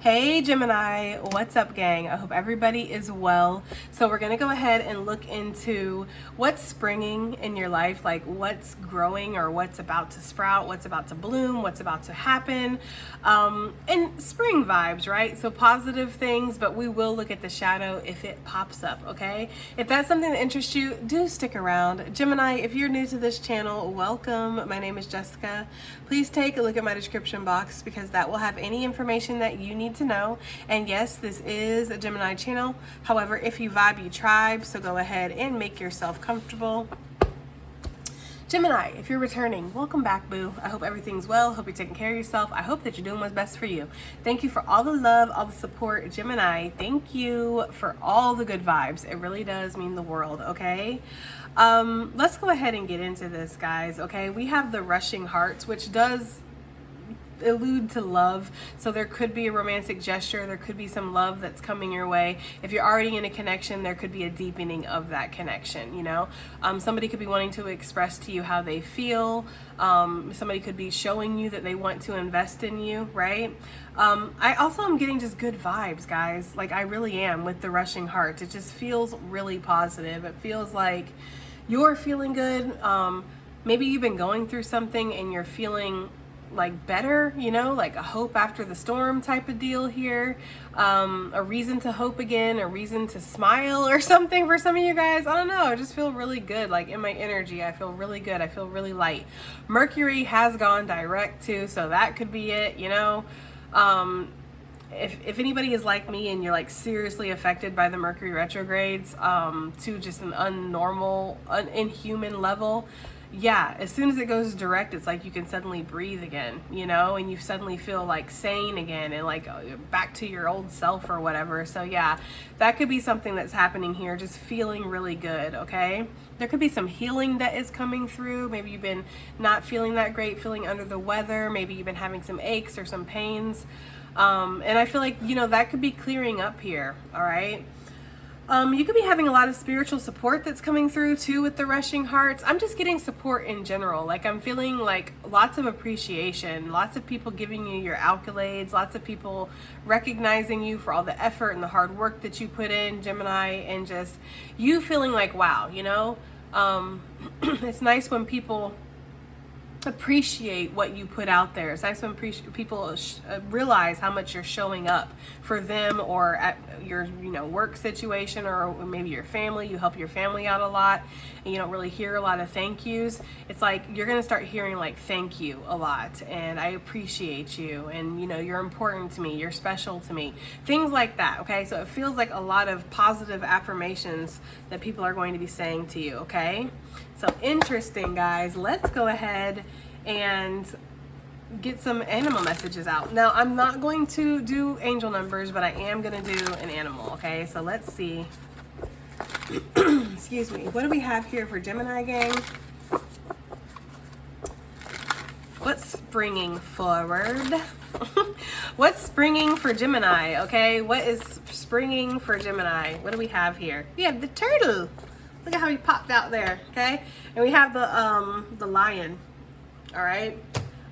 Hey Gemini, what's up gang? I hope everybody is well. So we're going to go ahead and look into what's springing in your life, like what's growing or what's about to sprout, what's about to bloom, what's about to happen, and spring vibes, right? So positive things, but we will look at the shadow if it pops up, okay? If that's something that interests you, do stick around. Gemini, if you're new to this channel, welcome. My name is Jessica. Please take a look at my description box because that will have any information that you need to know. And yes, this is a Gemini channel. However, if you vibe, you tribe, so go ahead and make yourself comfortable. Gemini, if you're returning, welcome back, boo. I hope everything's well. Hope you're taking care of yourself. I hope that you're doing what's best for you. Thank you for all the love, all the support. Gemini, thank you for all the good vibes. It really does mean the world, okay? Let's go ahead and get into this, guys, okay? We have the rushing hearts, which does allude to love. So there could be a romantic gesture, there could be some love that's coming your way. If you're already in a connection, there could be a deepening of that connection, you know. Somebody could be wanting to express to you how they feel. Somebody could be showing you that they want to invest in you, right? I also am getting just good vibes, guys. Like, I really am with the rushing hearts. It just feels really positive. It feels like you're feeling good. Maybe you've been going through something and you're feeling like better, you know, like a hope after the storm type of deal here. A reason to hope again, a reason to smile or something for some of you guys. I don't know, I just feel really good. Like in my energy, I feel really good. I feel really light. Mercury has gone direct too, so that could be it, you know. If anybody is like me and you're like seriously affected by the Mercury retrogrades to just an inhuman level, yeah, as soon as it goes direct, it's like you can suddenly breathe again, you know, and you suddenly feel like sane again and like back to your old self or whatever. So yeah, that could be something that's happening here, just feeling really good, okay? There could be some healing that is coming through. Maybe you've been not feeling that great, feeling under the weather. Maybe you've been having some aches or some pains. And I feel like, you know, that could be clearing up here, all right? You could be having a lot of spiritual support that's coming through too with the rushing hearts. I'm just getting support in general. Like I'm feeling like lots of appreciation, lots of people giving you your accolades, lots of people recognizing you for all the effort and the hard work that you put in, Gemini, and just you feeling like, wow, you know, it's nice when people appreciate what you put out there. It's nice when people realize how much you're showing up for them or at your, you know, work situation or maybe your family. You help your family out a lot and you don't really hear a lot of thank yous. It's like you're going to start hearing like thank you a lot and I appreciate you and, you know, you're important to me, you're special to me, things like that. Okay, so it feels like a lot of positive affirmations that people are going to be saying to you. Okay, so interesting, guys. Let's go ahead and get some animal messages out. Now, I'm not going to do angel numbers, but I am going to do an animal, okay? So let's see. Excuse me. What do we have here for Gemini gang? What's springing forward? What's springing for Gemini, okay? What is springing for Gemini? What do we have here? We have the turtle. Look at how he popped out there, okay? And we have the lion, all right,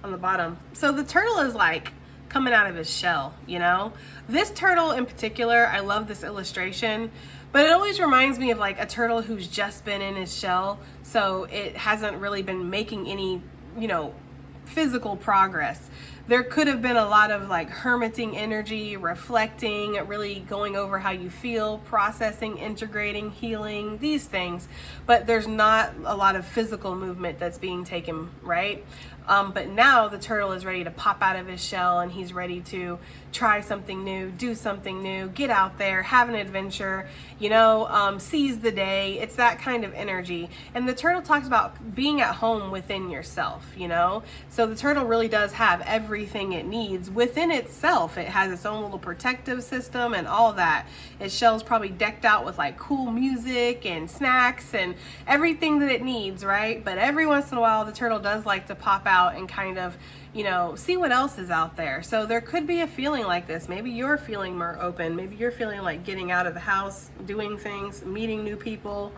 on the bottom. So the turtle is like coming out of his shell, you know? This turtle in particular, I love this illustration, but it always reminds me of like a turtle who's just been in his shell, so it hasn't really been making any, you know, physical progress. There could have been a lot of like hermiting energy, reflecting, really going over how you feel, processing, integrating, healing, these things, but there's not a lot of physical movement that's being taken, right? But now the turtle is ready to pop out of his shell and he's ready to try something new, do something new, get out there, have an adventure, you know, seize the day. It's that kind of energy. And the turtle talks about being at home within yourself, you know? So the turtle really does have everything it needs within itself. It has its own little protective system and all that. Its shell's probably decked out with like cool music and snacks and everything that it needs, right? But every once in a while, the turtle does like to pop out and kind of, you know, see what else is out there. So there could be a feeling like this. Maybe you're feeling more open. Maybe you're feeling like getting out of the house, doing things, meeting new people,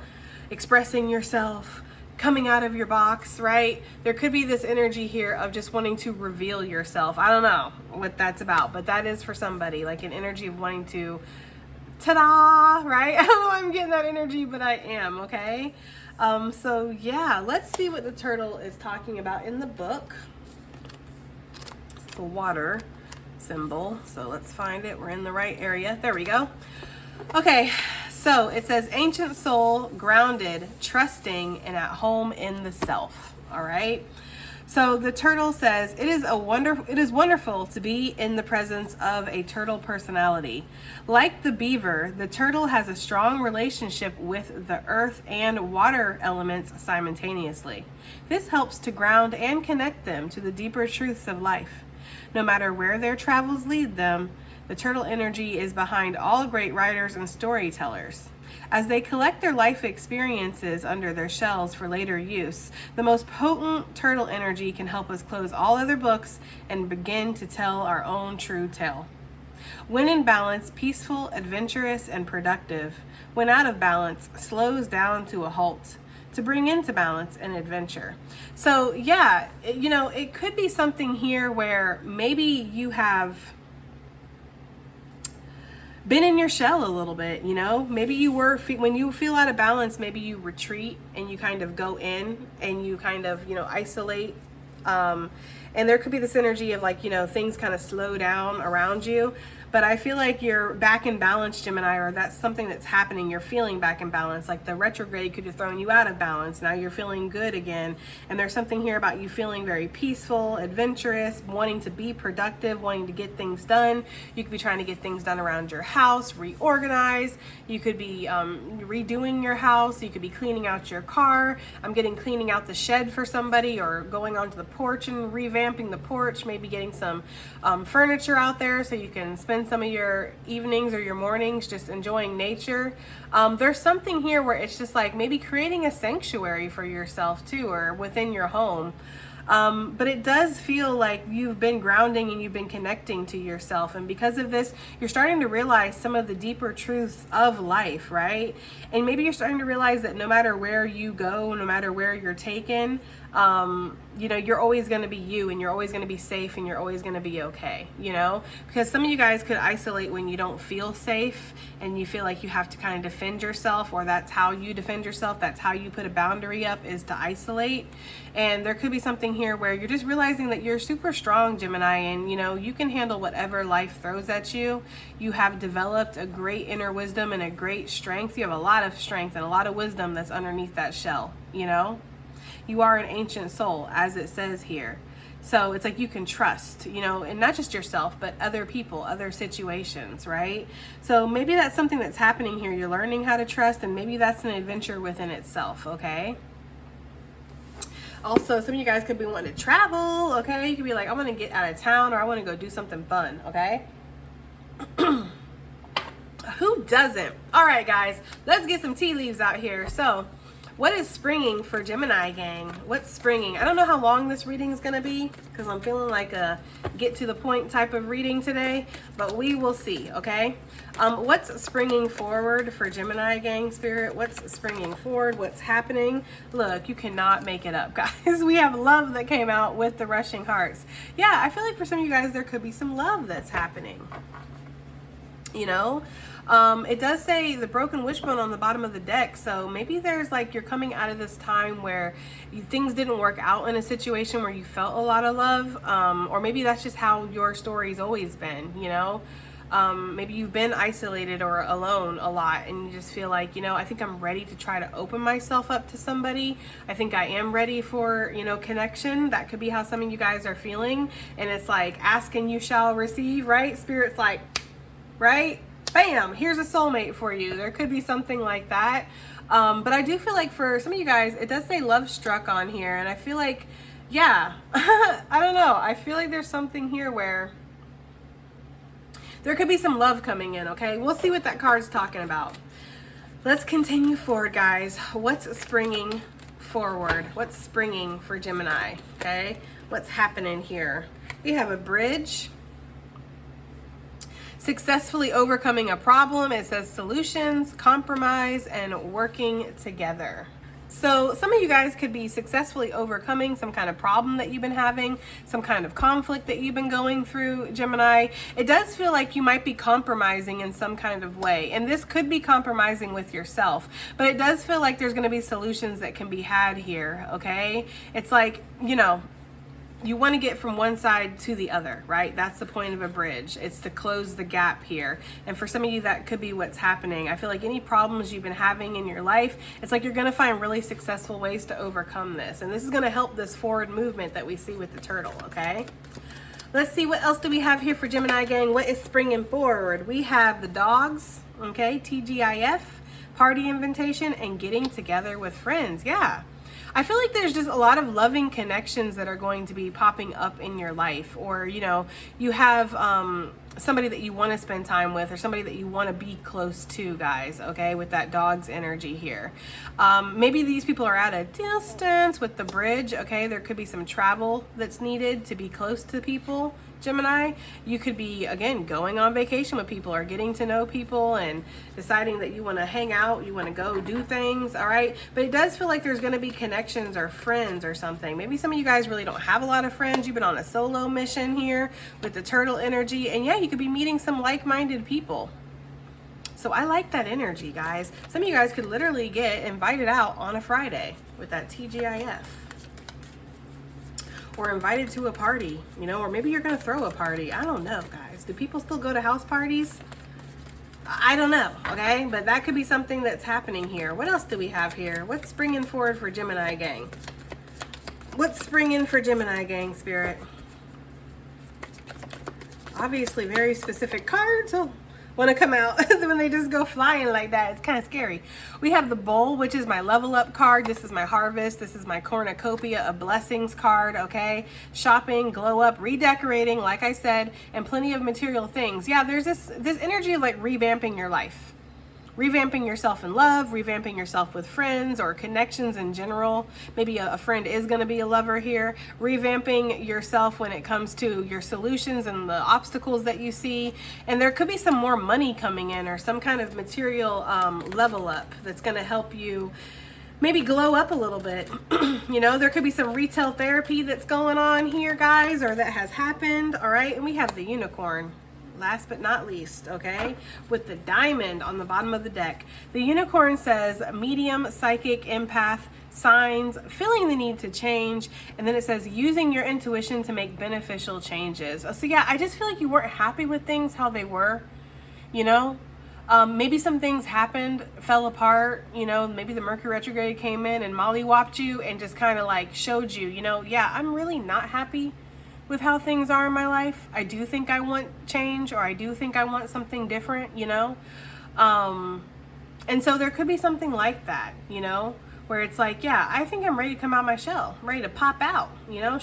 expressing yourself, coming out of your box, right? There could be this energy here of just wanting to reveal yourself. I don't know what that's about, but that is for somebody, like an energy of wanting to, ta-da, right? I don't know why I'm getting that energy, but I am, okay? So yeah, let's see what the turtle is talking about in the book. It's a water symbol, so let's find it. We're in the right area. There we go. Okay, so it says ancient soul, grounded, trusting, and at home in the self. All right. So the turtle says it is wonderful to be in the presence of a turtle personality. Like the beaver, the turtle has a strong relationship with the earth and water elements simultaneously. This helps to ground and connect them to the deeper truths of life. No matter where their travels lead them, the turtle energy is behind all great writers and storytellers. As they collect their life experiences under their shells for later use, the most potent turtle energy can help us close all other books and begin to tell our own true tale. When in balance, peaceful, adventurous, and productive. When out of balance, slows down to a halt, to bring into balance and adventure. So yeah, it could be something here where maybe you have been in your shell a little bit, maybe you were, when you feel out of balance, maybe you retreat and you kind of go in and you kind of, isolate. And there could be this energy of like, things kind of slow down around you. But I feel like you're back in balance, Gemini, or that's something that's happening. You're feeling back in balance. Like the retrograde could have thrown you out of balance. Now you're feeling good again. And there's something here about you feeling very peaceful, adventurous, wanting to be productive, wanting to get things done. You could be trying to get things done around your house, reorganize. You could be redoing your house. You could be cleaning out your car. I'm getting cleaning out the shed for somebody, or going onto the porch and revamping the porch, maybe getting some furniture out there so you can spend some of your evenings or your mornings just enjoying nature. There's something here where it's just like maybe creating a sanctuary for yourself too, or within your home. But it does feel like you've been grounding and you've been connecting to yourself. And because of this, you're starting to realize some of the deeper truths of life, right? And maybe you're starting to realize that no matter where you go, no matter where you're taken, you're always going to be you, and you're always going to be safe, and you're always going to be okay, because some of you guys could isolate when you don't feel safe and you feel like you have to kind of defend yourself, or that's how you defend yourself. That's how you put a boundary up, is to isolate. And there could be something here where you're just realizing that you're super strong, Gemini, and you can handle whatever life throws at you. You have developed a great inner wisdom and a great strength. You have a lot of strength and a lot of wisdom that's underneath that shell, You are an ancient soul, as it says here. So it's like you can trust, and not just yourself, but other people, other situations, right? So maybe that's something that's happening here. You're learning how to trust, and maybe that's an adventure within itself, okay? Also, some of you guys could be wanting to travel, okay? You could be like, I want to get out of town, or I want to go do something fun, okay? Who doesn't? All right, guys, let's get some tea leaves out here. So what is springing for Gemini gang? What's springing? I don't know how long this reading is going to be, because I'm feeling like a get to the point type of reading today, but we will see, okay? What's springing forward for Gemini gang, Spirit? What's springing forward? What's happening? Look, you cannot make it up, guys. We have love that came out with the rushing hearts. Yeah, I feel like for some of you guys, there could be some love that's happening. It does say the broken wishbone on the bottom of the deck. So maybe there's like, you're coming out of this time where things didn't work out in a situation where you felt a lot of love. Or maybe that's just how your story's always been, maybe you've been isolated or alone a lot, and you just feel like, I think I'm ready to try to open myself up to somebody. I think I am ready for, connection. That could be how some of you guys are feeling. And it's like, ask and you shall receive, right? Spirit's like, right? Bam, here's a soulmate for you. There could be something like that. But I do feel like for some of you guys, it does say love struck on here. And I feel like, yeah, I don't know. I feel like there's something here where there could be some love coming in, okay? We'll see what that card's talking about. Let's continue forward, guys. What's springing forward? What's springing for Gemini, okay? What's happening here? We have a bridge. Successfully overcoming a problem. It says solutions, compromise, and working together. So some of you guys could be successfully overcoming some kind of problem that you've been having, some kind of conflict that you've been going through, Gemini. It does feel like you might be compromising in some kind of way, and this could be compromising with yourself, but it does feel like there's going to be solutions that can be had here, okay? It's like, you know, you want to get from one side to the other, right? That's the point of a bridge. It's to close the gap here. And for some of you, that could be what's happening. I feel like any problems you've been having in your life, it's like you're going to find really successful ways to overcome this. And this is going to help this forward movement that we see with the turtle, okay? Let's see, what else do we have here for Gemini gang? What is springing forward? We have the dogs, okay? TGIF, party invitation, and getting together with friends. Yeah. I feel like there's just a lot of loving connections that are going to be popping up in your life, or, you know, you have somebody that you want to spend time with, or somebody that you want to be close to, guys, okay, with that dog's energy here. Maybe these people are at a distance with the bridge, okay? There could be some travel that's needed to be close to people, Gemini. You could be, again, going on vacation with people or getting to know people and deciding that you want to hang out, you want to go do things, all right? But it does feel like there's going to be connections or friends or something. Maybe some of you guys really don't have a lot of friends. You've been on a solo mission here with the turtle energy, and yeah, you could be meeting some like-minded people. So I like that energy, guys. Some of you guys could literally get invited out on a Friday with that TGIF. Or invited to a party, you know, or maybe you're going to throw a party. I don't know, guys. Do people still go to house parties? I don't know, okay? But that could be something that's happening here. What else do we have here? What's springing forward for Gemini gang? What's springing for Gemini gang, Spirit? Obviously, very specific cards. Oh, want to come out when they just go flying like that. It's kind of scary. We have the bowl, which is my level up card. This is my harvest. This is my cornucopia of blessings card, okay? Shopping, glow up, redecorating, like I said, and plenty of material things. Yeah, there's this energy of like revamping your life. Revamping yourself in love, revamping yourself with friends or connections in general. Maybe a friend is going to be a lover here. Revamping yourself when it comes to your solutions and the obstacles that you see. And there could be some more money coming in or some kind of material level up that's going to help you maybe glow up a little bit. You know, there could be some retail therapy that's going on here, guys, or that has happened. All right. And we have the unicorn. Last but not least, okay, with the diamond on the bottom of the deck. The unicorn says medium, psychic, empath, signs, feeling the need to change, and then it says using your intuition to make beneficial changes. So yeah, I just feel like you weren't happy with things how they were, you know. Maybe some things happened, fell apart, you know, maybe the Mercury retrograde came in and mollywopped you and just kind of like showed you, you know, yeah, I'm really not happy with how things are in my life. I do think I want change, or I do think I want something different, you know? And so there could be something like that, you know, where it's like, yeah, I think I'm ready to come out my shell, I'm ready to pop out, you know?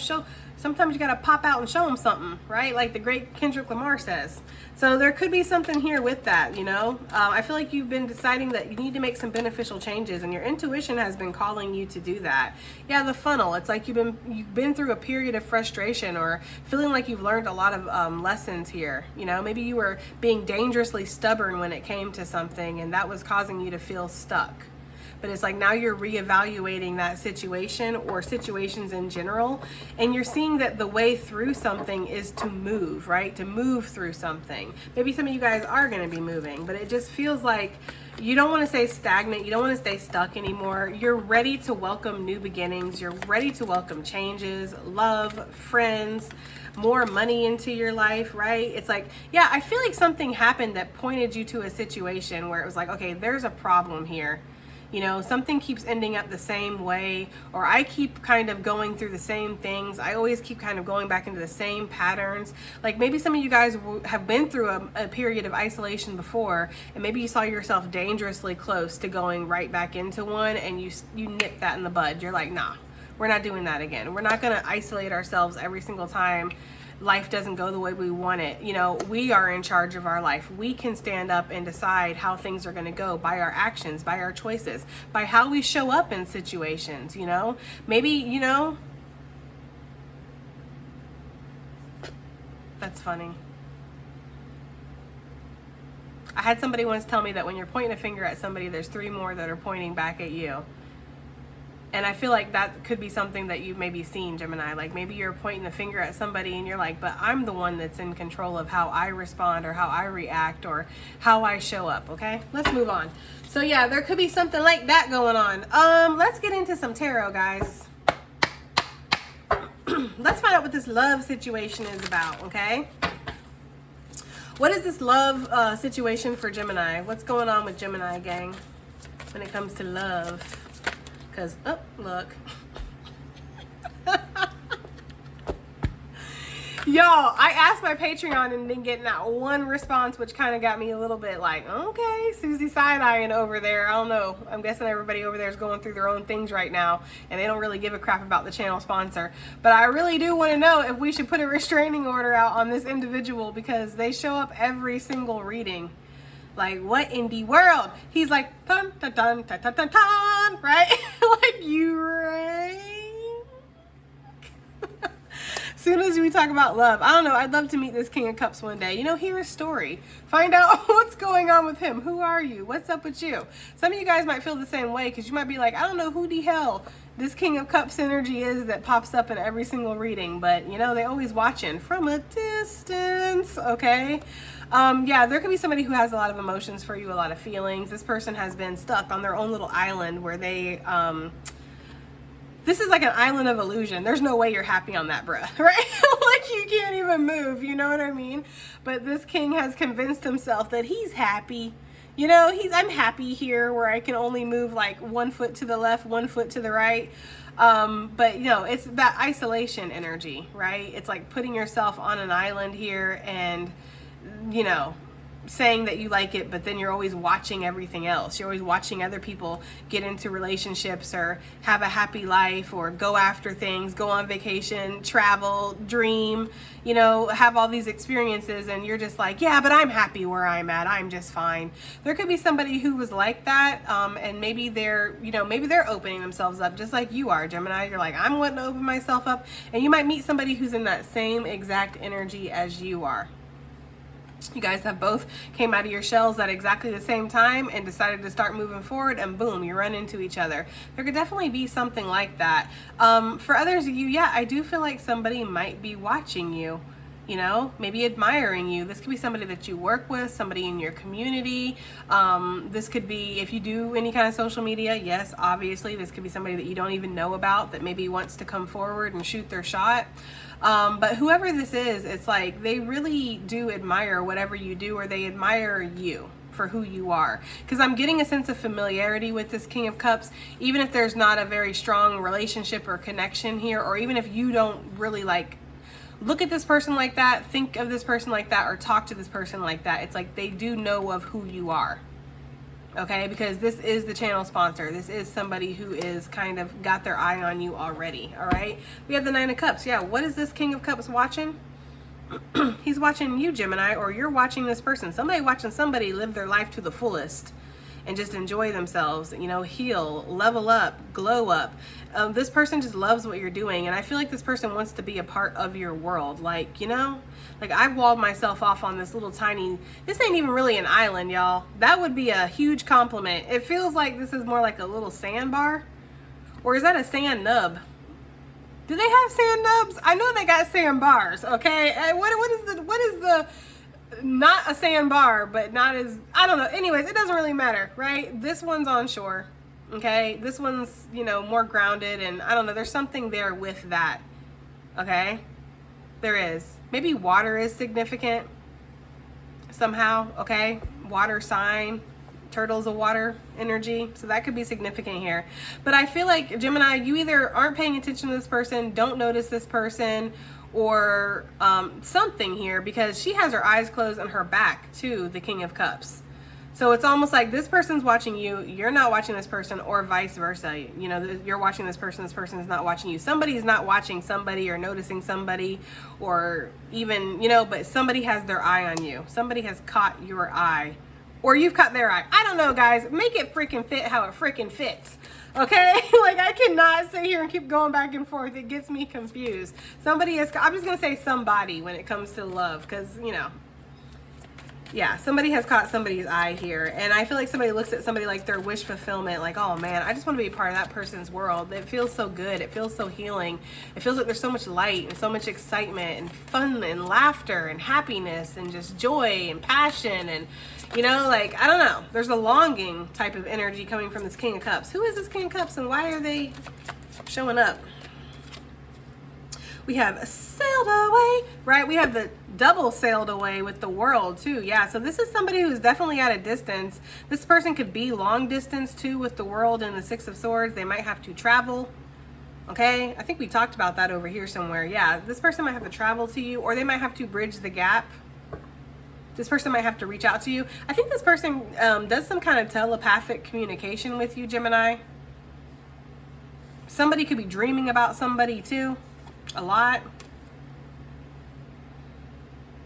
Sometimes you gotta pop out and show them something, right? Like the great Kendrick Lamar says. So there could be something here with that, you know? I feel like you've been deciding that you need to make some beneficial changes, and your intuition has been calling you to do that. Yeah, the funnel, it's like you've been through a period of frustration, or feeling like you've learned a lot of lessons here. You know, maybe you were being dangerously stubborn when it came to something, and that was causing you to feel stuck. But it's like now you're reevaluating that situation or situations in general, and you're seeing that the way through something is to move, right? To move through something. Maybe some of you guys are going to be moving, but it just feels like you don't want to stay stagnant. You don't want to stay stuck anymore. You're ready to welcome new beginnings. You're ready to welcome changes, love, friends, more money into your life, right? It's like, yeah, I feel like something happened that pointed you to a situation where it was like, okay, there's a problem here. You know, something keeps ending up the same way, or I keep kind of going through the same things. I always keep kind of going back into the same patterns. Like maybe some of you guys have been through a period of isolation before, and maybe you saw yourself dangerously close to going right back into one, and you nipped that in the bud. You're like, nah, we're not doing that again. We're not going to isolate ourselves every single time life doesn't go the way we want it. You know, we are in charge of our life. We can stand up and decide how things are going to go by our actions, by our choices, by how we show up in situations, you know. Maybe, you know, that's funny. I had somebody once tell me that when you're pointing a finger at somebody, there's 3 more that are pointing back at you. And I feel like that could be something that you've maybe seen, Gemini. Like maybe you're pointing the finger at somebody and you're like, but I'm the one that's in control of how I respond or how I react or how I show up, okay? Let's move on. So yeah, there could be something like that going on. Let's get into some tarot, guys. Let's find out what this love situation is about, okay? What is this love situation for Gemini? What's going on with Gemini, gang, when it comes to love? Because, oh, look. Y'all, I asked my Patreon and didn't get not one response, which kind of got me a little bit like, okay, Susie side-eyeing over there. I don't know. I'm guessing everybody over there is going through their own things right now, and they don't really give a crap about the channel sponsor. But I really do want to know if we should put a restraining order out on this individual, because they show up every single reading. Like, what in the world? He's like, dun, dun, dun, dun, dun, dun, dun, right? Like, you right? Soon as we talk about love, I don't know, I'd love to meet this King of Cups one day. You know, hear his story. Find out what's going on with him. Who are you? What's up with you? Some of you guys might feel the same way, because you might be like, I don't know who the hell this King of Cups energy is that pops up in every single reading. But, you know, they always watching from a distance, okay? Yeah, there could be somebody who has a lot of emotions for you, a lot of feelings. This person has been stuck on their own little island where they, this is like an island of illusion. There's no way you're happy on that, bruh, right? Like, you can't even move, you know what I mean? But this king has convinced himself that he's happy. You know, I'm happy here where I can only move like 1 foot to the left, 1 foot to the right. But, you know, it's that isolation energy, right? It's like putting yourself on an island here and, you know, saying that you like it, but then you're always watching everything else. You're always watching other people get into relationships or have a happy life or go after things, go on vacation, travel, dream, you know, have all these experiences, and you're just like, yeah, but I'm happy where I'm at. I'm just fine. There could be somebody who was like that, and maybe they're, you know, maybe they're opening themselves up just like you are, Gemini. You're like, I'm wanting to open myself up, and you might meet somebody who's in that same exact energy as you are. You guys have both came out of your shells at exactly the same time and decided to start moving forward, and boom, you run into each other. There could definitely be something like that. For others of you, yeah, I do feel like somebody might be watching you, you know, maybe admiring you. This could be somebody that you work with, somebody in your community. This could be, if you do any kind of social media, yes, obviously, this could be somebody that you don't even know about that maybe wants to come forward and shoot their shot. But whoever this is, it's like they really do admire whatever you do, or they admire you for who you are. Because I'm getting a sense of familiarity with this King of Cups, even if there's not a very strong relationship or connection here, or even if you don't really like look at this person like that, think of this person like that, or talk to this person like that. It's like they do know of who you are. Okay, because this is the channel sponsor. This is somebody who is kind of got their eye on you already. All right, we have the Nine of Cups. Yeah, what is this King of Cups watching? He's watching you, Gemini, or you're watching this person. Somebody watching somebody live their life to the fullest and just enjoy themselves, you know, heal, level up, glow up. This person just loves what you're doing, and I feel like this person wants to be a part of your world. Like, you know, like I've walled myself off on this little tiny, this ain't even really an island, y'all. That would be a huge compliment. It feels like this is more like a little sandbar, or is that a sand nub? Do they have sand nubs? I know they got sandbars, okay? What is the not a sandbar, but not as, I don't know. Anyways, it doesn't really matter, right? This one's on shore, okay? This one's, you know, more grounded, and I don't know, there's something there with that, okay? There is. Maybe water is significant somehow, okay? Water sign. Turtle's a water energy, so that could be significant here. But I feel like, Gemini, you either aren't paying attention to this person, don't notice this person, or something here, because she has her eyes closed and her back to the King of Cups. So it's almost like this person's watching you, you're not watching this person, or vice versa. You know, you're watching this person is not watching you. Somebody's not watching somebody or noticing somebody, or even, you know, but somebody has their eye on you. Somebody has caught your eye. Or you've caught their eye. I don't know, guys. Make it freaking fit how it freaking fits. Okay? Like, I cannot sit here and keep going back and forth. It gets me confused. Somebody is, I'm just going to say somebody when it comes to love. Because, you know, Yeah, somebody has caught somebody's eye here. And I feel like somebody looks at somebody like their wish fulfillment, like, oh man, I just want to be a part of that person's world. It feels so good. It feels so healing. It feels like there's so much light and so much excitement and fun and laughter and happiness and just joy and passion. And, you know, like, I don't know. There's a longing type of energy coming from this King of Cups. Who is this King of Cups and why are they showing up? We have sailed away, right? We have the double sailed away with the World too. Yeah, so this is somebody who's definitely at a distance. This person could be long distance too with the World and the Six of Swords. They might have to travel. Okay, I think we talked about that over here somewhere. Yeah, this person might have to travel to you, or they might have to bridge the gap. This person might have to reach out to you. I think this person does some kind of telepathic communication with you, Gemini. Somebody could be dreaming about somebody too. A lot,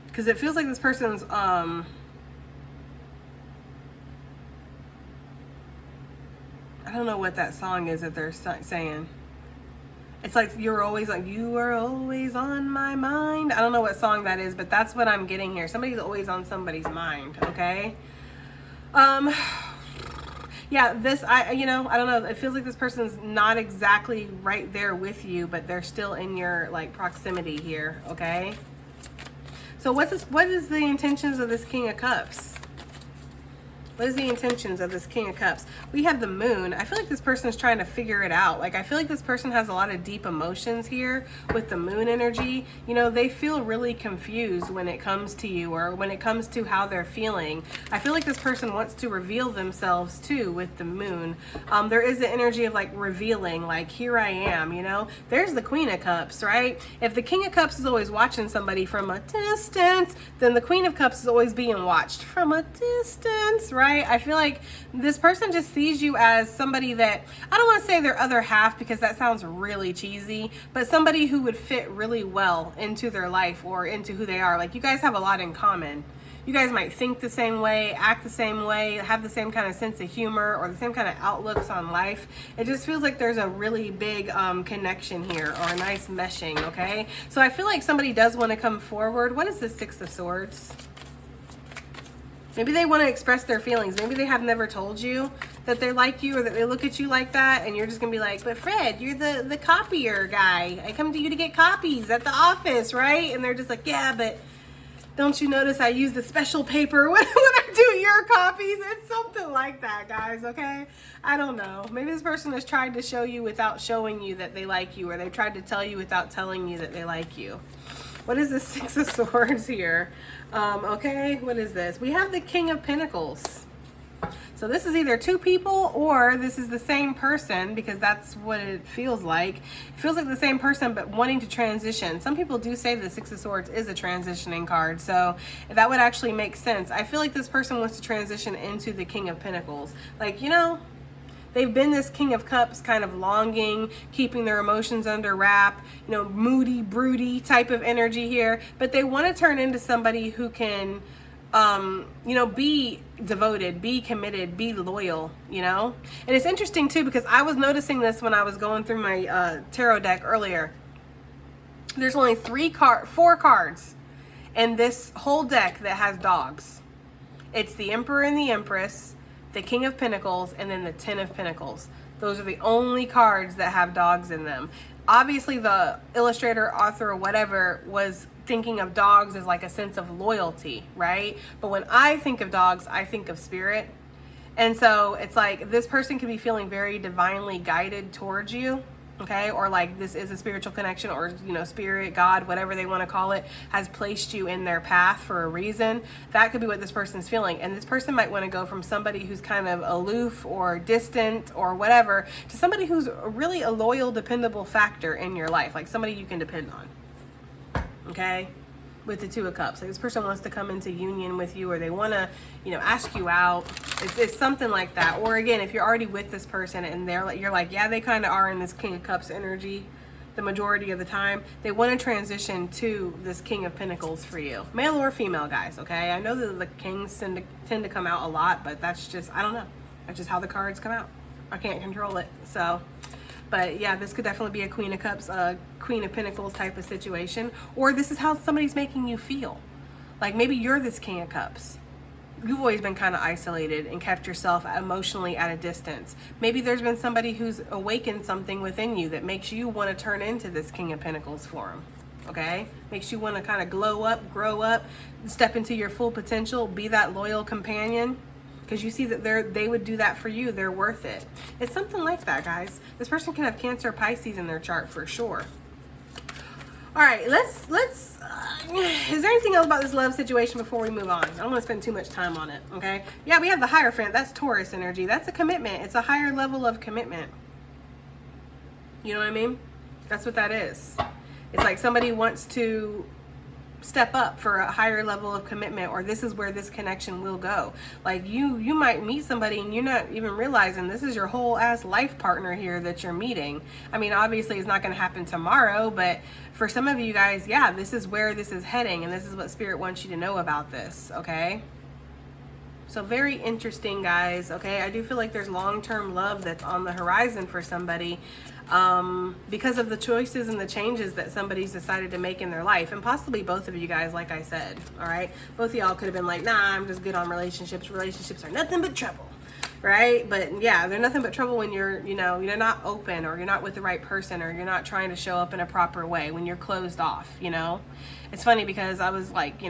because it feels like this person's I don't know what that song is that they're saying. It's like you're always like, you are always on my mind. I don't know what song that is, but that's what I'm getting here. Somebody's always on somebody's mind. Okay. Yeah, this, you know, I don't know. It feels like this person's not exactly right there with you, but they're still in your, like, proximity here, okay? So what is the intentions of this King of Cups? What is the intentions of this King of Cups? We have the Moon. I feel like this person is trying to figure it out. Like, I feel like this person has a lot of deep emotions here with the Moon energy. You know, they feel really confused when it comes to you, or when it comes to how they're feeling. I feel like this person wants to reveal themselves too with the Moon. There is the energy of like revealing, like, here I am, you know? There's the Queen of Cups, right? If the King of Cups is always watching somebody from a distance, then the Queen of Cups is always being watched from a distance, right? I feel like this person just sees you as somebody that, I don't want to say their other half because that sounds really cheesy, but somebody who would fit really well into their life or into who they are. Like, you guys have a lot in common. You guys might think the same way, act the same way, have the same kind of sense of humor or the same kind of outlooks on life. It just feels like there's a really big connection here, or a nice meshing, okay? So I feel like somebody does want to come forward. What is the Six of Swords? Maybe they want to express their feelings. Maybe they have never told you that they like you, or that they look at you like that, and you're just going to be like, but Fred, you're the copier guy. I come to you to get copies at the office, right? And they're just like, yeah, but don't you notice I use the special paper when I do your copies? It's something like that, guys, okay? I don't know. Maybe this person has tried to show you without showing you that they like you, or they've tried to tell you without telling you that they like you. What is the Six of Swords here? Okay, what is this? We have the King of Pentacles. So this is either two people, or this is the same person, because that's what it feels like. It feels like the same person, but wanting to transition. Some people do say the Six of Swords is a transitioning card, so that would actually make sense. I feel like this person wants to transition into the King of Pentacles. Like, you know, they've been this King of Cups, kind of longing, keeping their emotions under wrap, you know, moody, broody type of energy here. But they want to turn into somebody who can, you know, be devoted, be committed, be loyal, you know? And it's interesting too, because I was noticing this when I was going through my tarot deck earlier. There's only four cards in this whole deck that has dogs. It's the Emperor and the Empress, the King of Pentacles, and then the Ten of Pentacles. Those are the only cards that have dogs in them. Obviously, the illustrator, author, or whatever was thinking of dogs as like a sense of loyalty, right? But when I think of dogs, I think of spirit. And so it's like this person could be feeling very divinely guided towards you, okay? Or like this is a spiritual connection, or, you know, spirit, God, whatever they want to call it, has placed you in their path for a reason. That could be what this person's feeling. And this person might want to go from somebody who's kind of aloof or distant or whatever to somebody who's really a loyal, dependable factor in your life, like somebody you can depend on, okay? With the Two of Cups, like this person wants to come into union with you, or they want to, you know, ask you out. It's something like that. Or again, if you're already with this person and they're like, you're like, yeah, they kind of are in this King of Cups energy the majority of the time, they want to transition to this King of Pentacles for you, male or female, guys. Okay, I know that the kings tend to come out a lot, but that's just, I don't know, that's just how the cards come out. I can't control it. So, but yeah, this could definitely be a Queen of Cups, Queen of Pentacles type of situation. Or this is how somebody's making you feel. Like maybe you're this King of Cups. you've always been kind of isolated and kept yourself emotionally at a distance. Maybe there's been somebody who's awakened something within you that makes you want to turn into this King of Pentacles for them. Okay? Makes you want to kind of glow up, grow up, step into your full potential, be that loyal companion. Because you see that they would do that for you. They're worth it. It's something like that, guys. This person can have Cancer, Pisces in their chart for sure. All right, let's is there anything else about this love situation before we move on? I don't want to spend too much time on it, okay? Yeah, we have the Hierophant. That's Taurus energy. That's a commitment. It's a higher level of commitment. You know what I mean? That's what that is. It's like somebody wants to step up for a higher level of commitment, or this is where this connection will go. Like you might meet somebody and you're not even realizing this is your whole ass life partner here that you're meeting. I mean, obviously it's not going to happen tomorrow, but for some of you guys, yeah, this is where this is heading, and this is what Spirit wants you to know about this, okay? So very interesting, guys, okay? I do feel like there's long-term love that's on the horizon for somebody because of the choices and the changes that somebody's decided to make in their life. And possibly both of you guys, like I said, all right? Both of y'all could have been like, nah, I'm just good on relationships. Relationships are nothing but trouble, right? But yeah, they're nothing but trouble when you're not open, or you're not with the right person, or you're not trying to show up in a proper way, when you're closed off, you know? It's funny because I was like,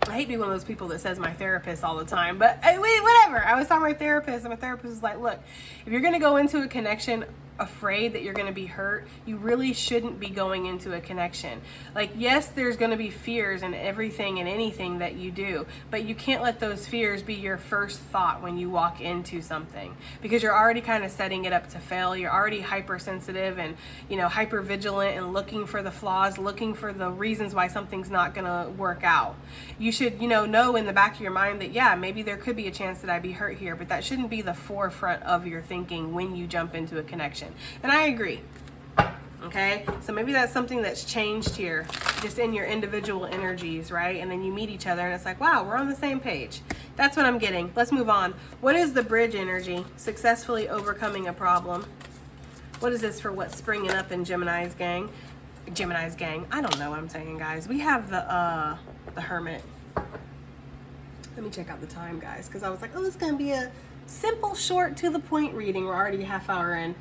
I hate being one of those people that says my therapist all the time, but whatever. I was talking to my therapist, and my therapist was like, look, if you're going to go into a connection afraid that you're going to be hurt, you really shouldn't be going into a connection. Like, yes, there's going to be fears in everything and anything that you do, but you can't let those fears be your first thought when you walk into something, because you're already kind of setting it up to fail. You're already hypersensitive and, hyper vigilant and looking for the flaws, looking for the reasons why something's not going to work out. You should, know in the back of your mind that, yeah, maybe there could be a chance that I'd be hurt here, but that shouldn't be the forefront of your thinking when you jump into a connection. And I agree. Okay, so maybe that's something that's changed here, just in your individual energies, right? And then you meet each other and it's like, wow, we're on the same page. That's what I'm getting. Let's move on. What is the bridge energy? Successfully overcoming a problem. What is this for what's springing up in Gemini's gang? Gemini's gang. I don't know what I'm saying, guys. We have the Hermit. Let me check out the time, guys, because I was like, oh, it's going to be a simple, short, to the point reading. We're already a half hour in.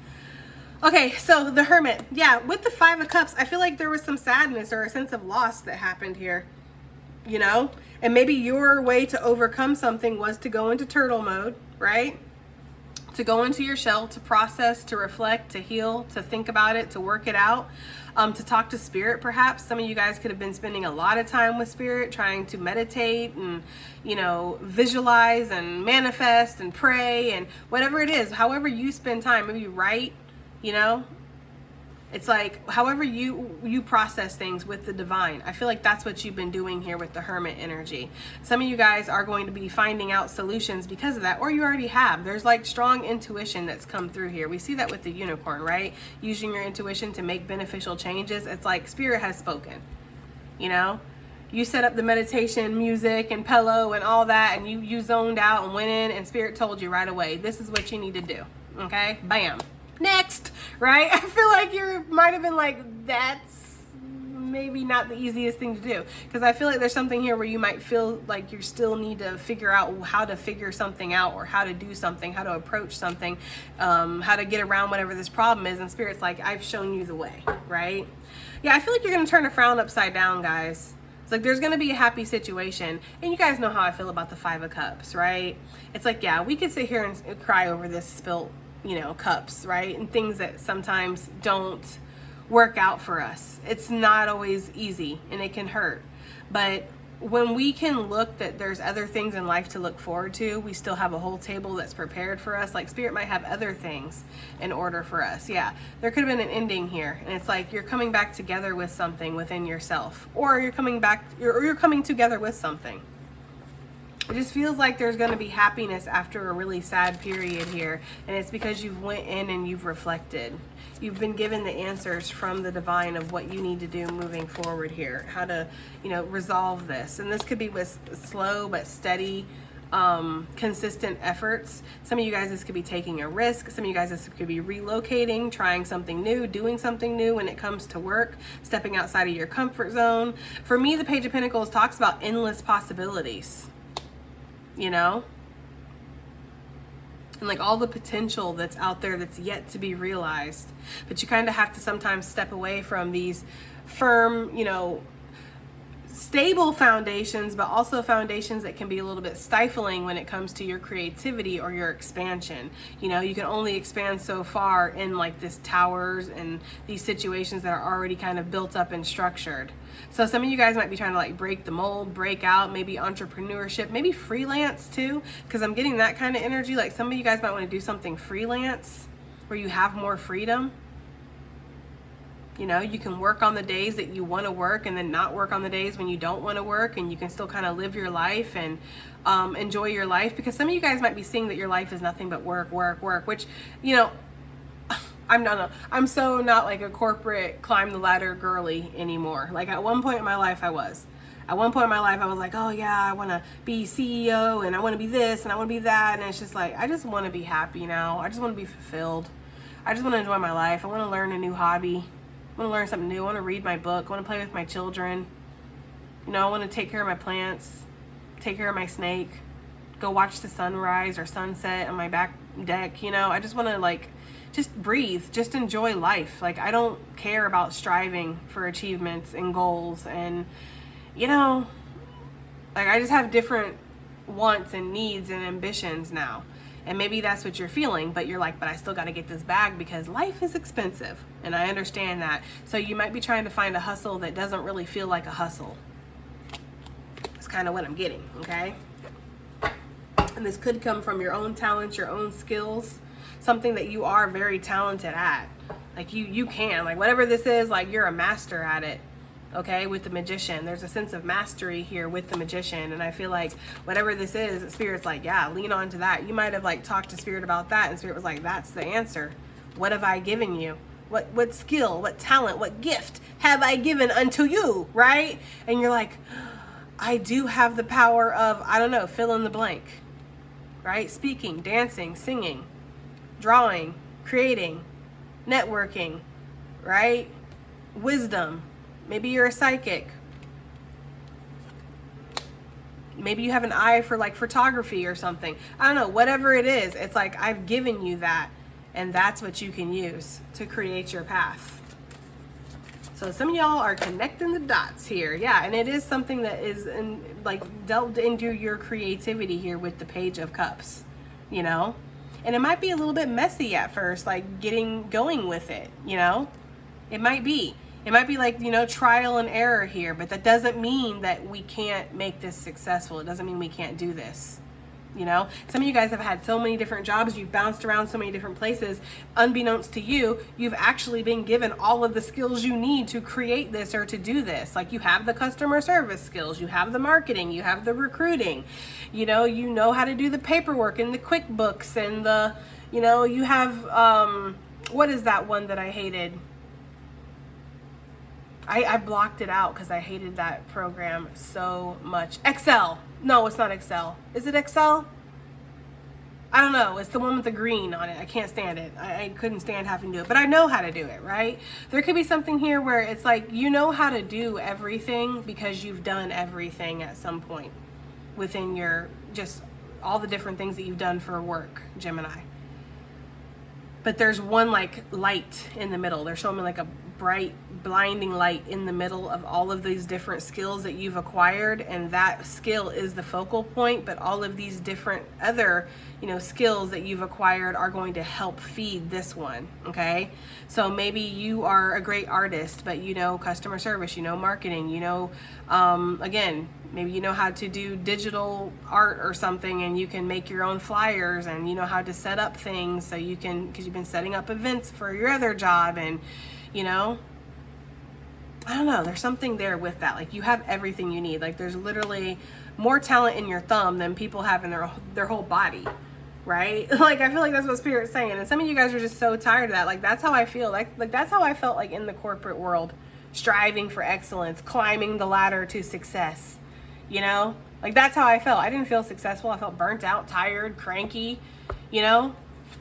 Okay, so the Hermit. Yeah, with the Five of Cups, I feel like there was some sadness or a sense of loss that happened here, And maybe your way to overcome something was to go into turtle mode, right? To go into your shell, to process, to reflect, to heal, to think about it, to work it out, to talk to Spirit perhaps. Some of you guys could have been spending a lot of time with Spirit, trying to meditate and, visualize and manifest and pray and whatever it is. However you spend time, maybe write, It's like however you process things with the divine. I feel like that's what you've been doing here with the Hermit energy. Some of you guys are going to be finding out solutions because of that, or you already have. There's like strong intuition that's come through here. We see that with the Unicorn, right? Using your intuition to make beneficial changes. It's like Spirit has spoken, You set up the meditation music and pillow and all that, and you zoned out and went in, and Spirit told you right away, this is what you need to do. Okay? Bam. Next, right? I feel like you might have been like, that's maybe not the easiest thing to do, because I feel like there's something here where you might feel like you still need to figure out how to figure something out, or how to do something, how to approach something, how to get around whatever this problem is, and Spirit's like, I've shown you the way, right? Yeah, I feel like you're going to turn a frown upside down, guys. It's like there's going to be a happy situation, and you guys know how I feel about the Five of Cups, right? It's like, yeah, we could sit here and cry over this spilt cups, right? And things that sometimes don't work out for us. It's not always easy, and it can hurt. But when we can look that there's other things in life to look forward to, we still have a whole table that's prepared for us. Like Spirit might have other things in order for us. Yeah, there could have been an ending here, and it's like you're coming back together with something within yourself, or you're coming together with something. It just feels like there's going to be happiness after a really sad period here. And it's because you've went in and you've reflected. You've been given the answers from the divine of what you need to do moving forward here. How to, resolve this. And this could be with slow but steady, consistent efforts. Some of you guys, this could be taking a risk. Some of you guys, this could be relocating, trying something new, doing something new when it comes to work, stepping outside of your comfort zone. For me, the Page of Pentacles talks about endless possibilities. you know? And like all the potential that's out there that's yet to be realized. But you kind of have to sometimes step away from these firm, you know, stable foundations, but also foundations that can be a little bit stifling when it comes to your creativity or your expansion. You know, you can only expand so far in like this towers and these situations that are already kind of built up and structured. So some of you guys might be trying to like break the mold, break out, maybe entrepreneurship, maybe freelance too, because I'm getting that kind of energy. Like some of you guys might want to do something freelance where you have more freedom. You know, you can work on the days that you want to work and then not work on the days when you don't want to work, and you can still kind of live your life and enjoy your life, because some of you guys might be seeing that your life is nothing but work, which, you know, I'm so not like a corporate climb the ladder girly anymore. Like at one point in my life I was. At one point in my life I was like, oh yeah, I want to be CEO and I want to be this and I want to be that, and it's just like, I just want to be happy now. I just want to be fulfilled. I just want to enjoy my life. I want to learn a new hobby. I want to learn something new. I want to read my book. I want to play with my children. You know, I want to take care of my plants, take care of my snake, go watch the sunrise or sunset on my back deck. You know, I just want to like, just breathe, just enjoy life. Like I don't care about striving for achievements and goals, and you know, like I just have different wants and needs and ambitions now. And maybe that's what you're feeling, but you're like, but I still got to get this bag because life is expensive. And I understand that. So you might be trying to find a hustle that doesn't really feel like a hustle. That's kind of what I'm getting, okay? And this could come from your own talents, your own skills, something that you are very talented at. Like you can, like whatever this is, like you're a master at it. Okay, with the Magician, there's a sense of mastery here with the Magician, and I feel like whatever this is, Spirit's like, yeah, lean on to that. You might have like talked to Spirit about that, and Spirit was like, that's the answer. What have I given you? What skill, what talent, what gift have I given unto you, right? And you're like, I do have the power of, I don't know, fill in the blank, right? Speaking, dancing, singing, drawing, creating, networking, right? Wisdom. Maybe you're a psychic. Maybe you have an eye for like photography or something. I don't know, whatever it is, it's like I've given you that, and that's what you can use to create your path. So some of y'all are connecting the dots here. Yeah, and it is something that is like delved into your creativity here with the Page of Cups, you know? And it might be a little bit messy at first, like going with it, you know? It might be. It might be like, you know, trial and error here, but that doesn't mean that we can't make this successful. It doesn't mean we can't do this. You know, some of you guys have had so many different jobs. You've bounced around so many different places. Unbeknownst to you, you've actually been given all of the skills you need to create this or to do this. Like you have the customer service skills, you have the marketing, you have the recruiting, you know how to do the paperwork and the QuickBooks and the, you know, you have, what is that one that I hated? I blocked it out because I hated that program so much. Excel. No, it's not Excel. Is it Excel? I don't know. It's the one with the green on it. I can't stand it. I couldn't stand having to do it. But I know how to do it, right? There could be something here where it's like you know how to do everything because you've done everything at some point within your just all the different things that you've done for work, Gemini. But there's one like light in the middle. They're showing me like a bright, blinding light in the middle of all of these different skills that you've acquired, and that skill is the focal point, but all of these different other, you know, skills that you've acquired are going to help feed this one, okay? So maybe you are a great artist, but you know customer service, you know marketing, you know, again, maybe you know how to do digital art or something, and you can make your own flyers, and you know how to set up things so you can, because you've been setting up events for your other job, and you know, I don't know, there's something there with that. Like you have everything you need. Like there's literally more talent in your thumb than people have in their whole body, right? Like I feel like that's what Spirit's saying. And some of you guys are just so tired of that. Like that's how I feel. Like that's how I felt like in the corporate world, striving for excellence, climbing the ladder to success, you know? Like that's how I felt. I didn't feel successful. I felt burnt out, tired, cranky, you know,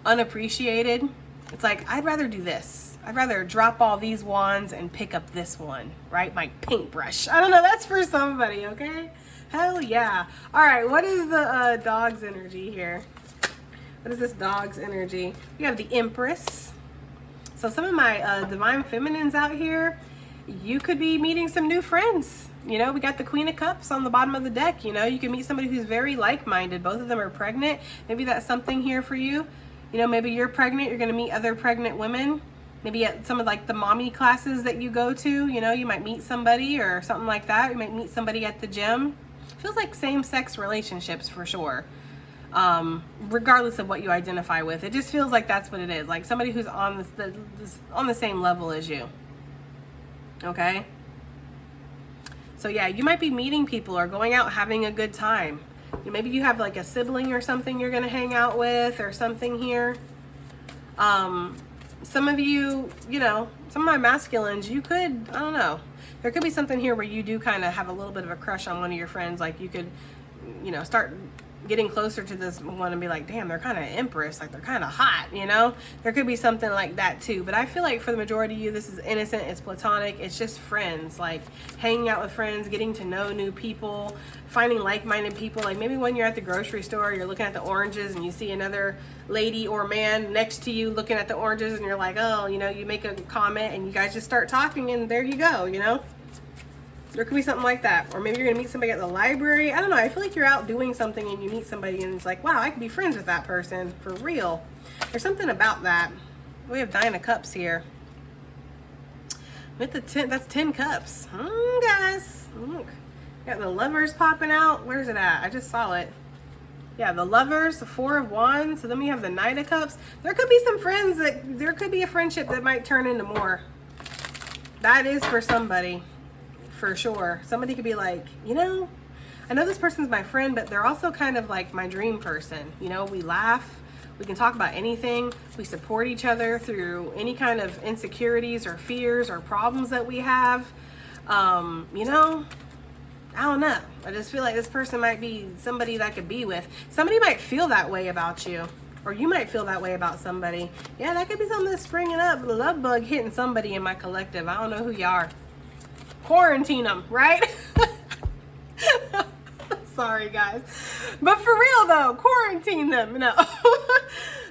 unappreciated. It's like, I'd rather do this. I'd rather drop all these wands and pick up this one, right? My paintbrush. I don't know, that's for somebody, okay? Hell yeah. All right, what is the dog's energy here? What is this dog's energy? We have the Empress. So some of my divine feminines out here, you could be meeting some new friends. You know, we got the Queen of Cups on the bottom of the deck. You know, you can meet somebody who's very like-minded. Both of them are pregnant. Maybe that's something here for you. You know, maybe you're pregnant. You're going to meet other pregnant women. Maybe at some of like the mommy classes that you go to, you know, you might meet somebody or something like that. You might meet somebody at the gym. Feels like same-sex relationships for sure. Regardless of what you identify with, it just feels like that's what it is. Like somebody who's on on the same level as you. Okay. So yeah, you might be meeting people or going out having a good time. Maybe you have like a sibling or something you're going to hang out with or something here. Some of you, you know, some of my masculines, you could, I don't know. There could be something here where you do kind of have a little bit of a crush on one of your friends. Like you could, you know, start getting closer to this one and be like, damn, they're kind of Empress, like they're kind of hot, you know? There could be something like that too. But I feel like for the majority of you, this is innocent, it's platonic, it's just friends, like hanging out with friends, getting to know new people, finding like-minded people. Like maybe when you're at the grocery store, you're looking at the oranges and you see another lady or man next to you looking at the oranges and you're like, oh, you know, you make a comment and you guys just start talking and there you go, you know? There could be something like that. Or maybe you're going to meet somebody at the library. I don't know. I feel like you're out doing something and you meet somebody and it's like, wow, I could be friends with that person for real. There's something about that. We have Nine of Cups here. With the 10, that's 10 cups. Guys, look. Got the Lovers popping out. Where's it at? I just saw it. Yeah, the Lovers, the 4 of Wands. So then we have the Knight of Cups. There could be some friends there could be a friendship that might turn into more. That is for somebody. For sure. Somebody could be like, you know, I know this person's my friend, but they're also kind of like my dream person. You know, we laugh, we can talk about anything, we support each other through any kind of insecurities or fears or problems that we have. You know, I don't know. I just feel like this person might be somebody that I could be with. Somebody might feel that way about you, or you might feel that way about somebody. Yeah, that could be something that's springing up. The love bug hitting somebody in my collective. I don't know who you are. Quarantine them, right? Sorry, guys. But for real, though, quarantine them. No.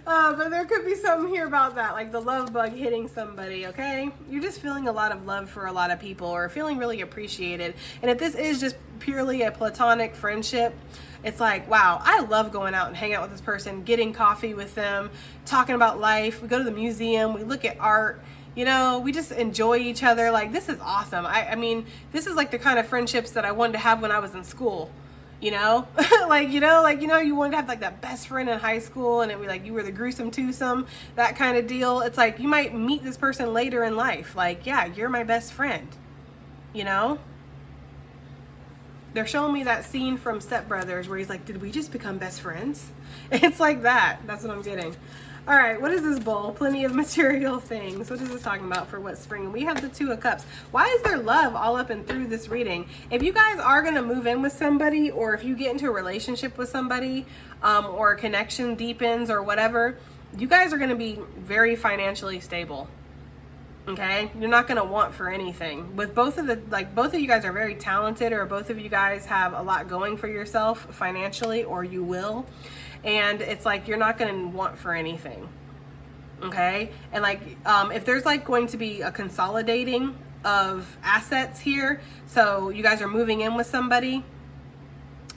But there could be something here about that, like the love bug hitting somebody, okay? You're just feeling a lot of love for a lot of people or feeling really appreciated. And if this is just purely a platonic friendship, it's like, wow, I love going out and hanging out with this person, getting coffee with them, talking about life. We go to the museum, we look at art. You know, we just enjoy each other. Like, this is awesome. I mean, this is like the kind of friendships that I wanted to have when I was in school, you know? You wanted to have like that best friend in high school and it was like you were the gruesome twosome, that kind of deal. It's like you might meet this person later in life. Like, yeah, you're my best friend, you know? They're showing me that scene from Step Brothers where he's like, did we just become best friends? It's like that. That's what I'm getting. All right, what is this bowl? Plenty of material things. What is this talking about for what's spring? We have the 2 of Cups. Why is there love all up and through this reading? If you guys are going to move in with somebody, or if you get into a relationship with somebody, or a connection deepens or whatever, you guys are going to be very financially stable. Okay? You're not going to want for anything. With both of you guys are very talented, or both of you guys have a lot going for yourself financially, or you will. And it's like you're not going to want for anything. Okay? And like if there's like going to be a consolidating of assets here, so you guys are moving in with somebody,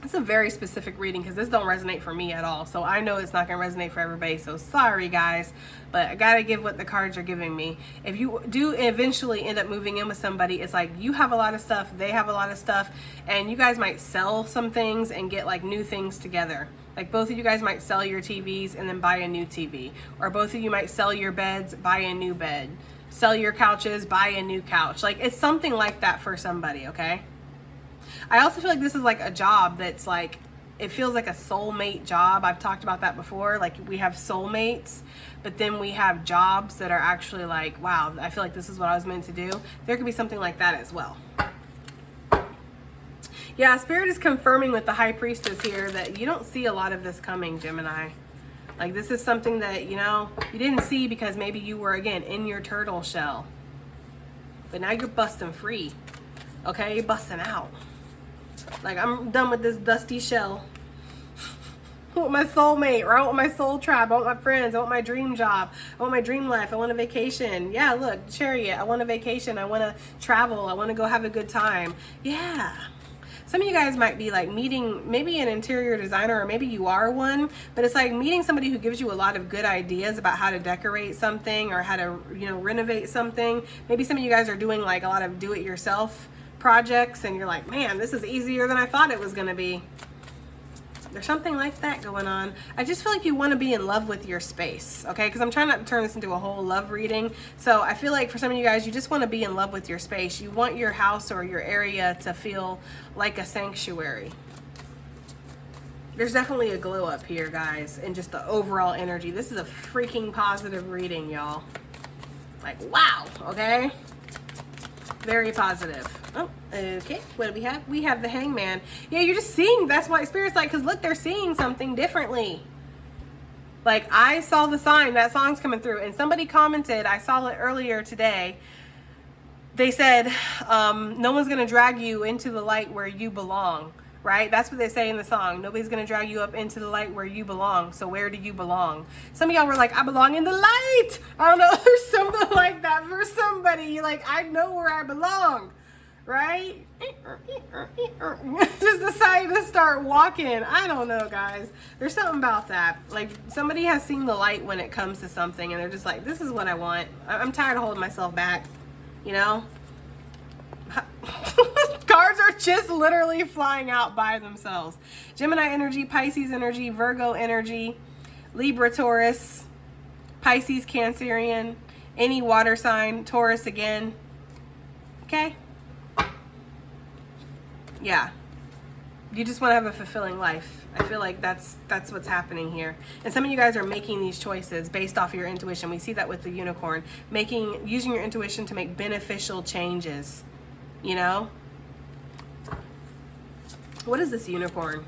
it's a very specific reading because this don't resonate for me at all. So I know it's not going to resonate for everybody. So sorry, guys, but I got to give what the cards are giving me. If you do eventually end up moving in with somebody, it's like you have a lot of stuff, they have a lot of stuff, and you guys might sell some things and get like new things together. Like both of you guys might sell your TVs and then buy a new TV. Or both of you might sell your beds, buy a new bed. Sell your couches, buy a new couch. Like it's something like that for somebody, okay? I also feel like this is like a job that's like, it feels like a soulmate job. I've talked about that before. Like we have soulmates, but then we have jobs that are actually like, wow, I feel like this is what I was meant to do. There could be something like that as well. Yeah, Spirit is confirming with the High Priestess here that you don't see a lot of this coming, Gemini. Like this is something that, you know, you didn't see because maybe you were, again, in your turtle shell. But now you're busting free. Okay, you're busting out. Like, I'm done with this dusty shell. I want my soulmate, or I want my soul tribe, I want my friends, I want my dream job, I want my dream life, I want a vacation. Yeah, look, Chariot, I want a vacation, I want to travel, I want to go have a good time. Yeah. Some of you guys might be like meeting maybe an interior designer, or maybe you are one, but it's like meeting somebody who gives you a lot of good ideas about how to decorate something or how to, you know, renovate something. Maybe some of you guys are doing like a lot of do-it-yourself projects and you're like, man, this is easier than I thought it was going to be. There's something like that going on. I just feel like you want to be in love with your space, okay? Because I'm trying not to turn this into a whole love reading. So I feel like for some of you guys, you just want to be in love with your space. You want your house or your area to feel like a sanctuary. There's definitely a glow up here, guys, and just the overall energy. This is a freaking positive reading, y'all. Like, wow, okay? Very positive. Oh, okay. What do we have? We have the Hangman. Yeah, you're just seeing. That's why Spirit's like, because look, they're seeing something differently. Like, I saw the sign. That song's coming through. And somebody commented, I saw it earlier today. They said, no one's going to drag you into the light where you belong. Right? That's what they say in the song. Nobody's going to drag you up into the light where you belong. So where do you belong? Some of y'all were like, I belong in the light. I don't know. There's something like that for somebody. You're like, I know where I belong. Right? Just decided to start walking. I don't know, guys. There's something about that. Like, somebody has seen the light when it comes to something. And they're just like, this is what I want. I'm tired of holding myself back. You know? Cards are just literally flying out by themselves. Gemini energy, Pisces energy, Virgo energy, Libra, Taurus, Pisces, Cancerian, any water sign, Taurus again. Okay? Yeah. You just want to have a fulfilling life. I feel like that's what's happening here. And some of you guys are making these choices based off your intuition. We see that with the unicorn. Using your intuition to make beneficial changes. You know? What is this unicorn?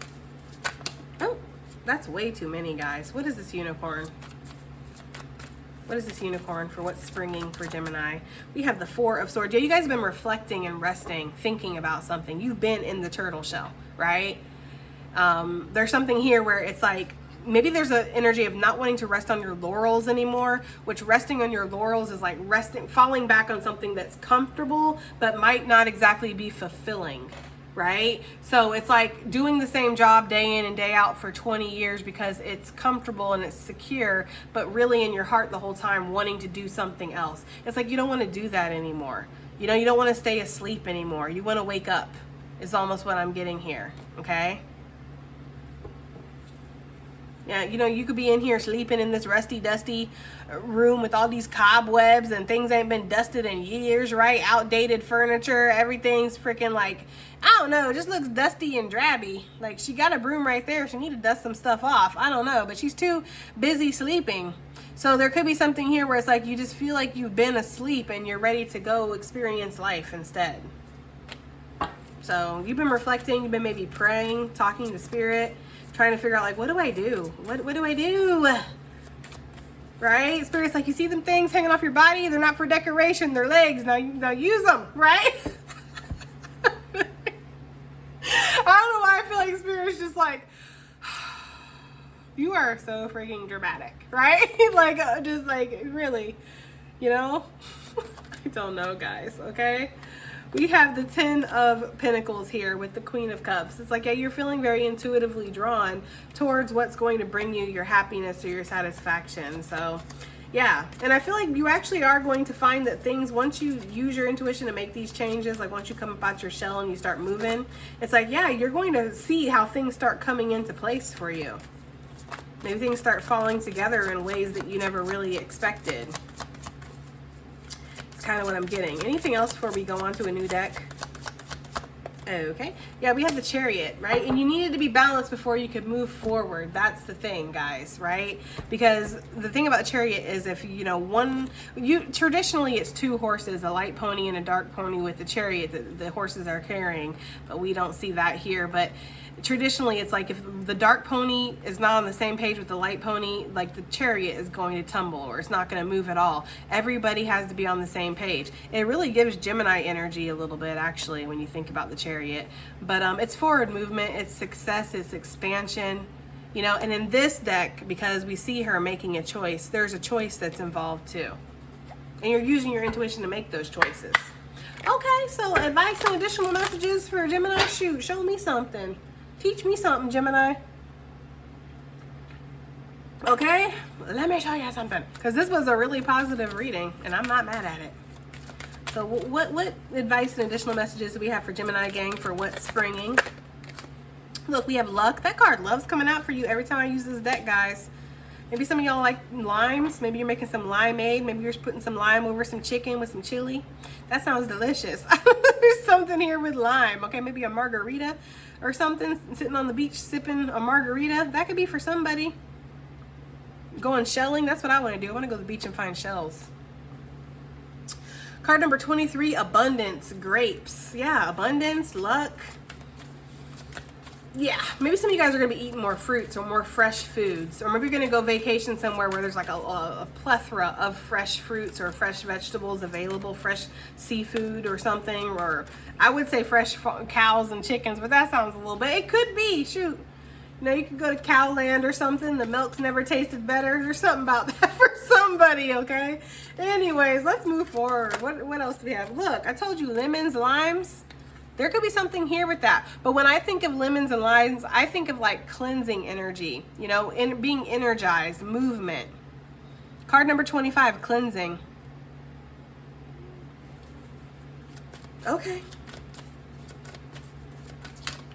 Oh, that's way too many, guys. What is this unicorn? What is this unicorn for what's springing for Gemini? We have the Four of Swords. Yeah, you guys have been reflecting and resting, thinking about something. You've been in the turtle shell, right? There's something here where it's like, maybe there's an energy of not wanting to rest on your laurels anymore, which resting on your laurels is like falling back on something that's comfortable, but might not exactly be fulfilling, right? So it's like doing the same job day in and day out for 20 years because it's comfortable and it's secure, but really in your heart the whole time wanting to do something else. It's like you don't want to do that anymore. You know, you don't want to stay asleep anymore. You want to wake up is almost what I'm getting here, okay? Yeah, you know, you could be in here sleeping in this rusty, dusty room with all these cobwebs and things ain't been dusted in years, right? Outdated furniture, everything's freaking like, I don't know, it just looks dusty and drabby. Like, she got a broom right there. She need to dust some stuff off. I don't know, but she's too busy sleeping. So there could be something here where it's like you just feel like you've been asleep and you're ready to go experience life instead. So you've been reflecting, you've been maybe praying, talking to Spirit, trying to figure out, like, what do I do? What do I do? Right? Spirit's like, you see them things hanging off your body? They're not for decoration. They're legs. Now use them, right? I don't know why I feel like Spirit's just like, you are so freaking dramatic, right? Like, just like, really, you know? I don't know, guys, okay? We have the 10 of Pentacles here with the Queen of Cups. It's like, yeah, you're feeling very intuitively drawn towards what's going to bring you your happiness or your satisfaction. So, yeah. And I feel like you actually are going to find that things, once you use your intuition to make these changes, like once you come up out your shell and you start moving, it's like, yeah, you're going to see how things start coming into place for you. Maybe things start falling together in ways that you never really expected. Kind of what I'm getting. Anything else before we go on to a new deck? Okay. Yeah, we have the Chariot, right? And you needed to be balanced before you could move forward. That's the thing, guys, right? Because the thing about Chariot is if, you know, traditionally it's two horses, a light pony and a dark pony with the chariot that the horses are carrying, but we don't see that here. But traditionally it's like if the dark pony is not on the same page with the light pony, like the chariot is going to tumble or it's not going to move at all. Everybody has to be on the same page. It really gives Gemini energy a little bit, actually, when you think about the chariot. But it's forward movement, it's success, it's expansion, you know. And in this deck, because we see her making a choice, there's a choice that's involved too, and you're using your intuition to make those choices. Okay, so advice and additional messages for Gemini. Shoot, show me something. Teach me something, Gemini. Okay, let me show you something. Because this was a really positive reading, and I'm not mad at it. So what advice and additional messages do we have for Gemini gang for what's springing? Look, we have luck. That card loves coming out for you every time I use this deck, guys. Maybe some of y'all like limes. Maybe you're making some limeade. Maybe you're putting some lime over some chicken with some chili. That sounds delicious. There's something here with lime. Okay, maybe a margarita or something. Sitting on the beach sipping a margarita. That could be for somebody. Going shelling. That's what I want to do. I want to go to the beach and find shells. Card number 23, abundance, grapes. Yeah, abundance, luck. Yeah, maybe some of you guys are going to be eating more fruits or more fresh foods. Or maybe you're going to go vacation somewhere where there's like a plethora of fresh fruits or fresh vegetables available, fresh seafood or something. Or I would say fresh cows and chickens, but that sounds a little bit. It could be, shoot. You know, you could go to Cowland or something. The milk's never tasted better. There's something about that for somebody, okay? Anyways, let's move forward. What else do we have? Look, I told you lemons, limes. There could be something here with that. But when I think of lemons and limes, I think of like cleansing energy, you know, in being energized, movement. Card number 25, cleansing. Okay.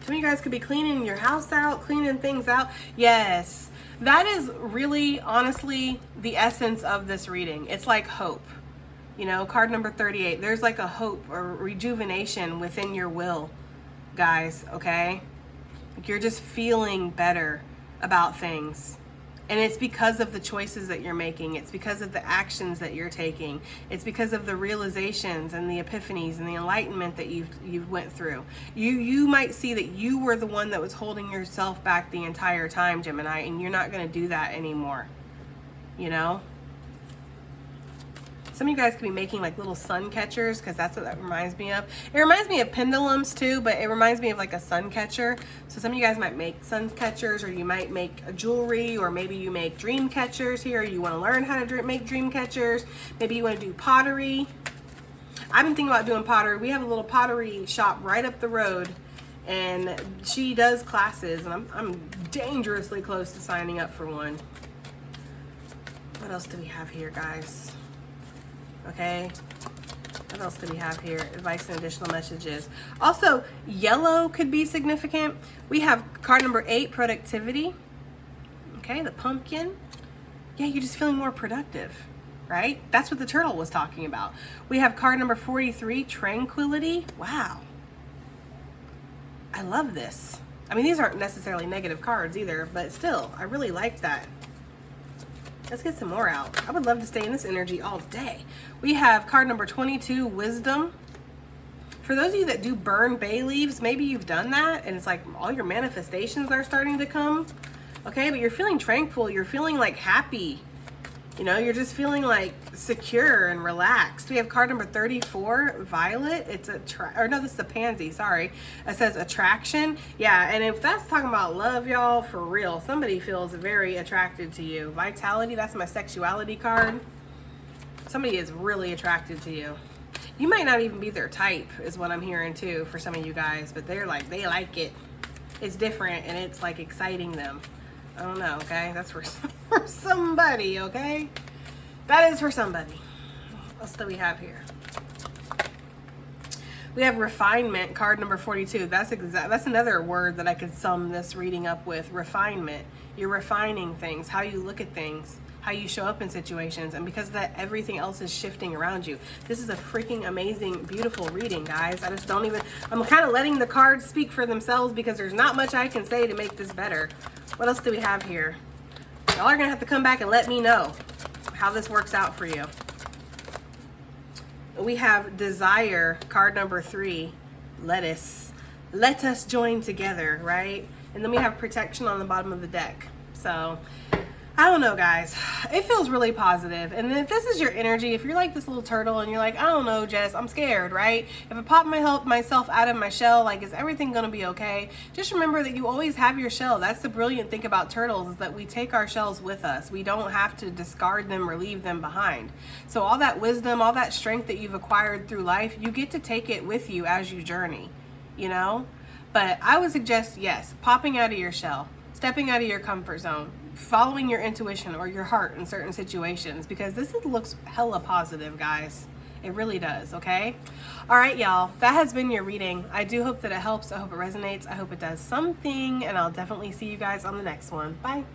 Some of you guys could be cleaning your house out, cleaning things out. Yes, that is really, honestly, the essence of this reading. It's like hope. You know, card number 38, there's like a hope or rejuvenation within your will, guys, okay? Like you're just feeling better about things. And it's because of the choices that you're making. It's because of the actions that you're taking. It's because of the realizations and the epiphanies and the enlightenment that you've went through. You might see that you were the one that was holding yourself back the entire time, Gemini, and you're not going to do that anymore, you know? Some of you guys could be making like little sun catchers, because that's what that reminds me of. It reminds me of pendulums too, but it reminds me of like a sun catcher. So some of you guys might make sun catchers, or you might make a jewelry, or maybe you make dream catchers here. You want to learn how to make dream catchers. Maybe you want to do pottery. I've been thinking about doing pottery. We have a little pottery shop right up the road, and she does classes, and I'm dangerously close to signing up for one. What else do we have here, guys? Okay, what else do we have here? Advice and additional messages. Also, yellow could be significant. We have card number 8, productivity. Okay, the pumpkin. Yeah, you're just feeling more productive, right? That's what the turtle was talking about. We have card number 43, tranquility. Wow. I love this. I mean, these aren't necessarily negative cards either, but still, I really like that. Let's get some more out. I would love to stay in this energy all day. We have card number 22, wisdom. For those of you that do burn bay leaves, maybe you've done that and it's like all your manifestations are starting to come. Okay, but you're feeling tranquil. You're feeling like happy. You know, you're just feeling like secure and relaxed. We have card number 34, violet. It's this is a pansy, sorry. It says attraction. Yeah, and if that's talking about love, y'all, for real, somebody feels very attracted to you. Vitality, that's my sexuality card. Somebody is really attracted to you. You might not even be their type, is what I'm hearing too, for some of you guys, but they're like, they like it. It's different and it's like exciting them. I don't know, okay? That's for somebody, okay? That is for somebody. What else do we have here? We have refinement, card number 42. That's another word that I could sum this reading up with. Refinement. You're refining things, how you look at things, how you show up in situations, and because of that, everything else is shifting around you. This is a freaking amazing, beautiful reading, guys. I'm kind of letting the cards speak for themselves because there's not much I can say to make this better. What else do we have here? Y'all are gonna have to come back and let me know how this works out for you. We have desire, card number 3, lettuce. let us join together, right? And then we have protection on the bottom of the deck. So I don't know, guys. It feels really positive. And if this is your energy, if you're like this little turtle and you're like, I don't know, Jess, I'm scared, right? If I pop myself out of my shell, like, is everything going to be okay? Just remember that you always have your shell. That's the brilliant thing about turtles, is that we take our shells with us. We don't have to discard them or leave them behind. So all that wisdom, all that strength that you've acquired through life, you get to take it with you as you journey, you know? But I would suggest, yes, popping out of your shell, stepping out of your comfort zone, following your intuition or your heart in certain situations, because this looks hella positive, guys. It really does, okay? All right, y'all, that has been your reading. I do hope that it helps. I hope it resonates. I hope it does something, and I'll definitely see you guys on the next one. Bye.